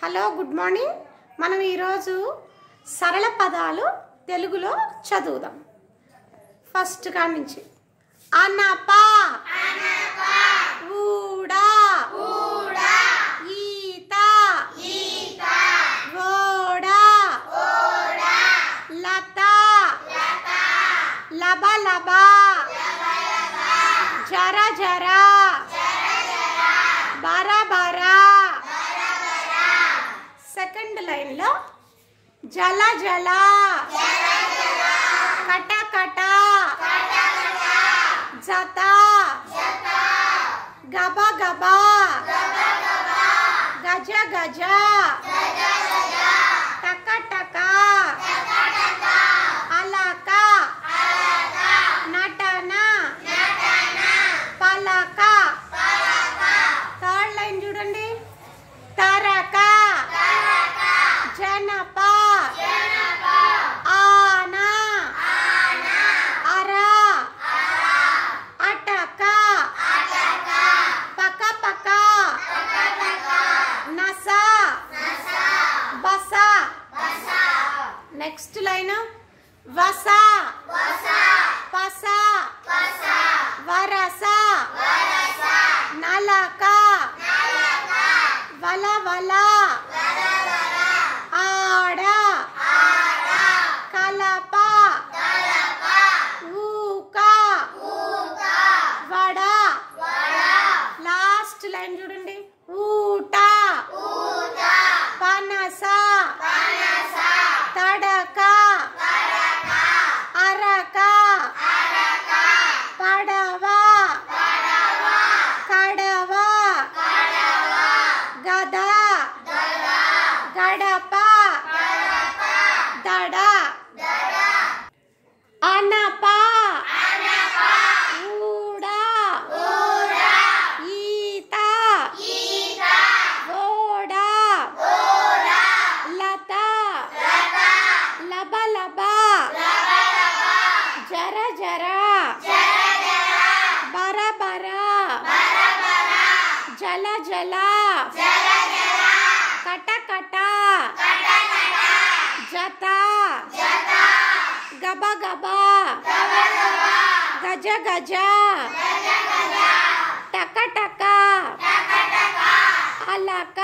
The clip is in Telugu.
Hello good morning. మనం ఈరోజు సరళ పదాలు తెలుగులో చదువుదాం. ఫస్ట్ కాడి నుంచి అనప, ఊడ, ఈత, ఓడ, లత, లబ లబ, జర జర, బర బర. సెకండ్ లైన్ లో జల జల, కట కట, జత, గబ గబ, గజ గజ, టక టక, అలక, నటన, పలక. థర్డ్ లైన్ చూడండి, తరక, జనప, ఆన, అర, అటక, పక పక, నస, బస. నెక్స్ట్ లైన్ వస, పస, వరస, నలక, వల వల, ఆడ, కలప, ఊక, వడ. లాస్ట్ లైన్ చూడండి, ఊట, పనస, తడక, అరక, పడవ, కడవ, గద, గడప, దడ. అనప, ఊడ, ఈత, ఓడ, లత, లబ లబ, జర జర, బర బర, జల జల, కట కట, జత, గబ గబ, గజ గజ, టక టక, అలక.